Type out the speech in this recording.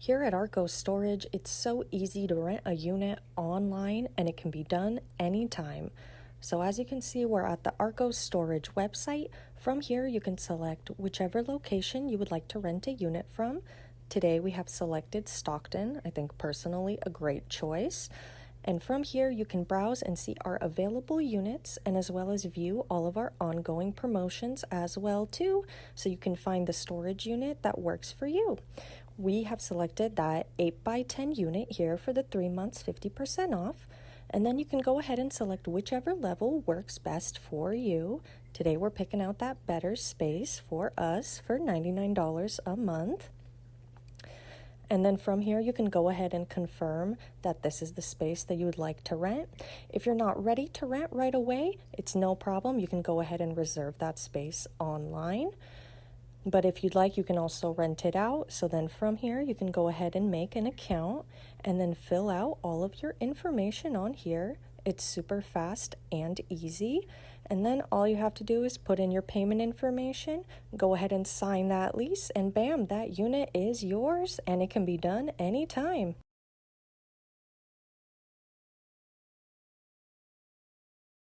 Here at Arco Storage, it's so easy to rent a unit online and it can be done anytime. So as you can see, we're at the Arco Storage website. From here, you can select whichever location you would like to rent a unit from. Today we have selected Stockton. I think personally a great choice. And from here, you can browse and see our available units and as well as view all of our ongoing promotions as well too, so you can find the storage unit that works for you. We have selected that 8x10 unit here for the 3 months 50% off. And then you can go ahead and select whichever level works best for you. Today we're picking out that better space for us for $99 a month. And then from here, you can go ahead and confirm that this is the space that you would like to rent. If you're not ready to rent right away, it's no problem. You can go ahead and reserve that space online. But if you'd like, you can also rent it out. So then from here, you can go ahead and make an account and then fill out all of your information on here. It's super fast and easy. And then all you have to do is put in your payment information, go ahead and sign that lease, and bam, that unit is yours and it can be done anytime.